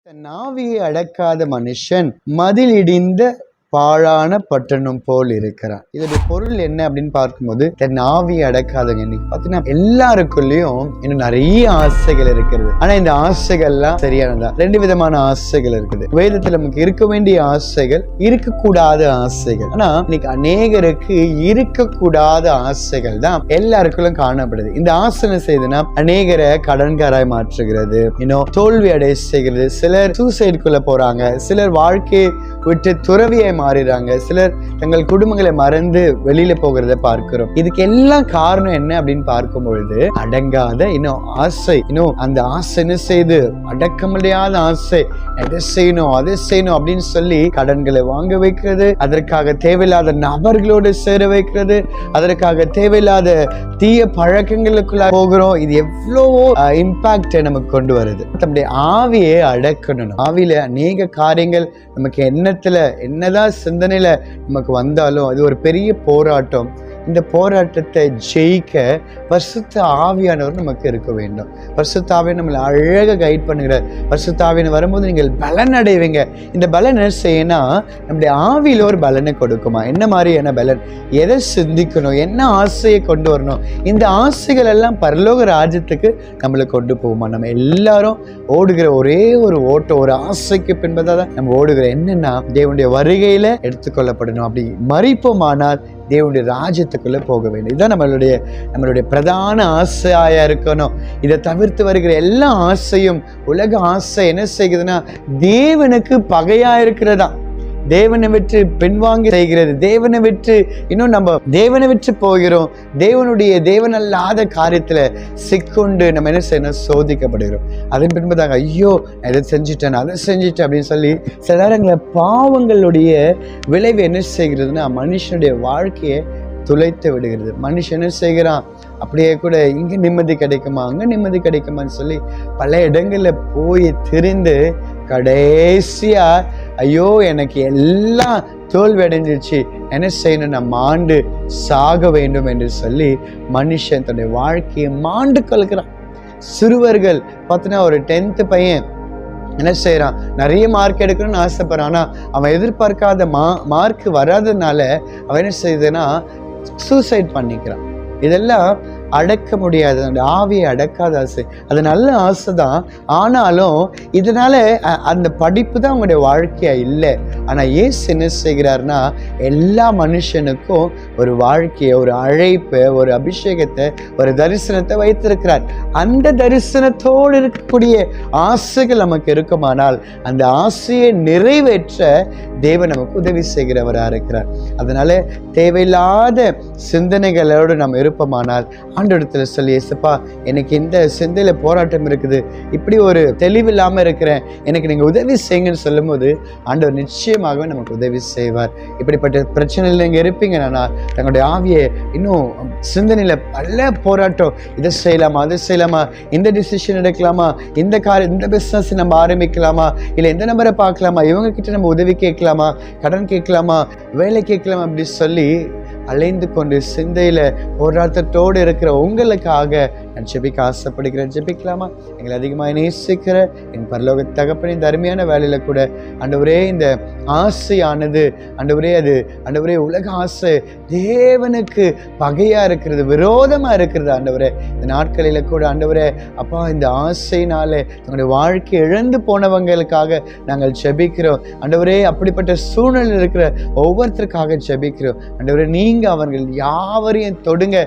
தன் ஆவியை அடக்காத மனுஷன் மதில் இடிந்த பாழான பட்டணம் போல் இருக்கிறான். இதோட பொருள் என்ன அப்படின்னு பார்க்கும்போது, தன் ஆவியை அடக்காதங்க. இன்னைக்கு பார்த்தீங்கன்னா எல்லாருக்குள்ளயும் இன்னும் நிறைய ஆசைகள் இருக்கிறது. ஆனா இந்த ஆசைகள்லாம் சரியானதா? ரெண்டு விதமான ஆசைகள் இருக்குது. வேதத்துல நமக்கு இருக்க வேண்டிய ஆசைகள், இருக்கக்கூடாத ஆசைகள். ஆனா இன்னைக்கு அநேகருக்கு இருக்கக்கூடாத ஆசைகள் தான் எல்லாருக்குள்ளும் காணப்படுது. இந்த ஆசனை செய்துனா அநேகரை கடன்காராய் மாற்றுகிறது, இன்னும் தோல்வி அடைய செய்கிறது. சிலர் சூசைடுக்குள்ள போறாங்க, சிலர் வாழ்க்கையை விட்டு துறவியை மாறிடுறாங்க, சிலர் தங்கள் குடும்பங்களை மறந்து வெளியில போகிறத பார்க்கிறோம். இதுக்கு எல்லாம் காரணம் என்ன அப்படின்னு பார்க்கும் பொழுது, அடங்காத இன்னும் ஆசை. இன்னும் அந்த ஆசை என்ன செய்து, அடக்க முடியாத ஆசை. எதை செய்யணும் அதை செய்யணும் அப்படின்னு சொல்லி கடன்களை வாங்க வைக்கிறது, அதற்காக தேவையில்லாத நபர்களோடு சேர வைக்கிறது, அதற்காக தேவையில்லாத தீய பழக்கங்களுக்குள்ள போகிறோம். இது எவ்வளவோ இம்பாக்ட் நமக்கு கொண்டு வருது. நம்முடைய ஆவியை அடக்கணும். ஆவியில அநேக காரியங்கள் நமக்கு என்னதான் சிந்தனையில நமக்கு வந்தாலும் அது ஒரு பெரிய போராட்டம். இந்த போராட்டத்தை ஜெயிக்க பரிசுத்த ஆவியானவர் நமக்கு இருக்க வேண்டும். பரிசுத்த ஆவியானவர் நம்மளை அழகாக கைட் பண்ணுகிறார். பரிசுத்த ஆவியானவர் வரும்போது நீங்கள் பலன் அடைவீங்க. இந்த பலன் என்ன செய்யணும்? நம்முடைய ஆவியில ஒரு பலனை கொடுக்குமா? என்ன மாதிரியான பலன்? எதை சிந்திக்கணும், என்ன ஆசையை கொண்டு வரணும், இந்த ஆசைகள் எல்லாம் பரலோக ராஜ்யத்துக்கு நம்மளை கொண்டு போகுமா? நம்ம எல்லாரும் ஓடுகிற ஒரே ஒரு ஓட்டம், ஒரு ஆசைக்கு பின்பதாக தான் நம்ம ஓடுகிற. என்னன்னா, தேவனுடைய வருகையில எடுத்துக்கொள்ளப்படணும். அப்படி மறிப்போமானால் தேவனுடைய ராஜ்யத்துக்குள்ள போக வேண்டும். இதுதான் நம்மளுடைய பிரதான ஆசையா இருக்கணும். இதை தவிர்த்து வருகிற எல்லா ஆசையும், உலக ஆசை என்ன செய்கிறதுனா தேவனுக்கு பகையா இருக்கிறதா, தேவனை விட்டு பின்வாங்கி செய்கிறது, தேவனை விட்டு இன்னும் நம்ம தேவனை விட்டு போகிறோம். தேவனல்லாத காரியத்துல சிக்கொண்டு நம்ம என்ன செய்யணும்? சோதிக்கப்படுகிறோம். அதன் பின்பதாக ஐயோ எதை செஞ்சுட்டேன், அதை செஞ்சுட்டேன் அப்படின்னு சொல்லி சில நேரங்களில் பாவங்களுடைய விளைவு என்ன செய்கிறதுனா மனுஷனுடைய வாழ்க்கையை துளைத்து விடுகிறது. மனுஷன் என்ன செய்கிறான்? அப்படியே கூட இங்க நிம்மதி கிடைக்குமா, அங்க நிம்மதி கிடைக்குமான்னு சொல்லி பல இடங்கள்ல போய் திரிந்து கடைசியா ஐயோ எனக்கு எல்லாம் தோல்வி அடைஞ்சிருச்சு, என்ன செய்யணும்? நம்ம மாண்டு சாக வேண்டும் என்று சொல்லி மனுஷன் தன்னுடைய வாழ்க்கையை மாண்டு கொள்கிறான். சிறுவர்கள் பார்த்தீங்கன்னா, ஒரு 10th பையன் என்ன செய்யறான்? நிறைய மார்க் எடுக்கணும்னு ஆசைப்படுறான். ஆனா அவன் எதிர்பார்க்காத மார்க் வராதனால அவன் என்ன செய்யுதுன்னா சூசைட் பண்ணிக்கிறான். இதெல்லாம் அடக்க முடியாது. அந்த ஆவியை அடக்காத ஆசை. அது நல்ல ஆசை தான், ஆனாலும் இதனால அந்த படிப்பு தான் அவங்களுடைய வாழ்க்கையா இல்லை. ஆனா இயேசு என்ன செய்கிறார்னா, எல்லா மனுஷனுக்கும் ஒரு வாழ்க்கையை, ஒரு அழைப்பை, ஒரு அபிஷேகத்தை, ஒரு தரிசனத்தை வைத்திருக்கிறார். அந்த தரிசனத்தோடு இருக்கக்கூடிய ஆசைகள் நமக்கு இருக்குமானால் அந்த ஆசையை நிறைவேற்ற தேவன் நமக்கு உதவி செய்கிறவராக இருக்கிறார். அதனால தேவையில்லாத சிந்தனைகளோடு நம்ம இருப்போமானால் ஆண்டவரிடத்துல சொல்லி, ஏசப்பா எனக்கு இந்த சிந்தையில போராட்டம் இருக்குது, இப்படி ஒரு தெளிவில்லாம இருக்கிறேன், எனக்கு நீங்க உதவி செய்யுங்கன்னு சொல்லும் போது ஆண்டவர் நிச்சயமாகவே நமக்கு உதவி செய்வார். இப்படிப்பட்ட பிரச்சனையில் நீங்க இருப்பீங்கன்னா தங்களுடைய ஆவியை இன்னும் சிந்தனையில பல போராட்டம், இதை செய்யலாமா, அதை செய்யலாமா, இந்த டிசிஷன் எடுக்கலாமா, இந்த பிசினஸ் நம்ம ஆரம்பிக்கலாமா, இல்லை எந்த நம்பரை பார்க்கலாமா, இவங்க கிட்ட நம்ம உதவி கேட்கலாமா, கடன் கேட்கலாமா, வேலை கேட்கலாமா, அப்படி சொல்லி அலைந்து கொண்டு சிந்தையில போராட்டத்தோடு இருக்கிற உங்களுக்காக நான் ஜெபிக்க ஆசைப்படுகிறேன். ஜெபிக்கலாமா? எங்களை அதிகமாக நேசிக்கிற என் பரலோக தகப்பனே, அருமையான வேலையில கூட ஆண்டவரே இந்த ஆசையானது ஆண்டவரே உலக ஆசை தேவனுக்கு பகையா இருக்கிறது, விரோதமா இருக்கிறது. ஆண்டவரே இந்த நாட்களில கூட ஆண்டவரே அப்பா, இந்த ஆசையினால தங்களுடைய வாழ்க்கை இழந்து போனவங்களுக்காக நாங்கள் ஜெபிக்கிறோம். ஆண்டவரே அப்படிப்பட்ட சூழ்நிலை இருக்கிற ஒவ்வொருத்தருக்காக ஜெபிக்கிறோம். ஆண்டவரே நீங்க அவர்கள் யாவரையும் தொடுங்க,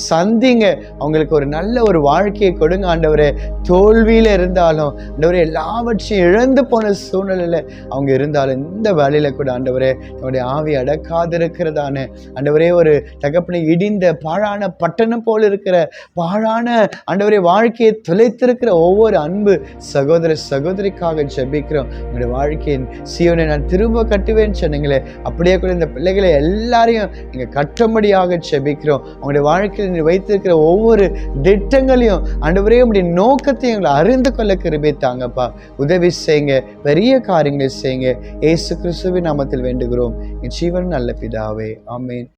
சந்திங்க, அவங்களுக்கு ஒரு நல்ல ஒரு வாழ்க்கையை கொடுங்க. ஆண்டவரே தோல்வியில இருந்தாலும் ஆண்டவரே எல்லாவற்றையும் இழந்து போன சூழ்நிலையில அவங்க இருந்தாலும் இந்த வேலையில கூட ஆண்டவரே நம்முடைய ஆவி அடக்காதிருக்கிறதான ஆண்டவரே ஒரு தகப்பனை இடிந்த பாழான பட்டணம் போல் இருக்கிற பாழான ஆண்டவரே வாழ்க்கையை தொலைத்திருக்கிற ஒவ்வொரு அன்பு சகோதர சகோதரிக்காக ஜெபிக்கிறோம். உங்களுடைய வாழ்க்கையின் சீயோனை நான் திரும்ப கட்டுவேன்னு சொன்னீங்களே, அப்படியே கூட இந்த பிள்ளைகளை எல்லாரையும் நீங்க கட்டும்படியாக ஜெபிக்கிறோம். அவங்களுடைய வாழ்க்கையில் நீ வைத்திருக்கிற ஒவ்வொரு திட்டங்களையும் ஆண்டவரே உங்களுடைய நோக்கத்தை எங்களை அறிந்து கொள்ள கிருபை தாங்கப்பா. உதவி செய்யுங்க, பெரிய காரியங்களை செய்யுங்க. இயேசு கிறிஸ்துவின் நாமத்தில் வேண்டுகிறோம் என் ஜீவன் நல்ல பிதாவே, ஆமென்.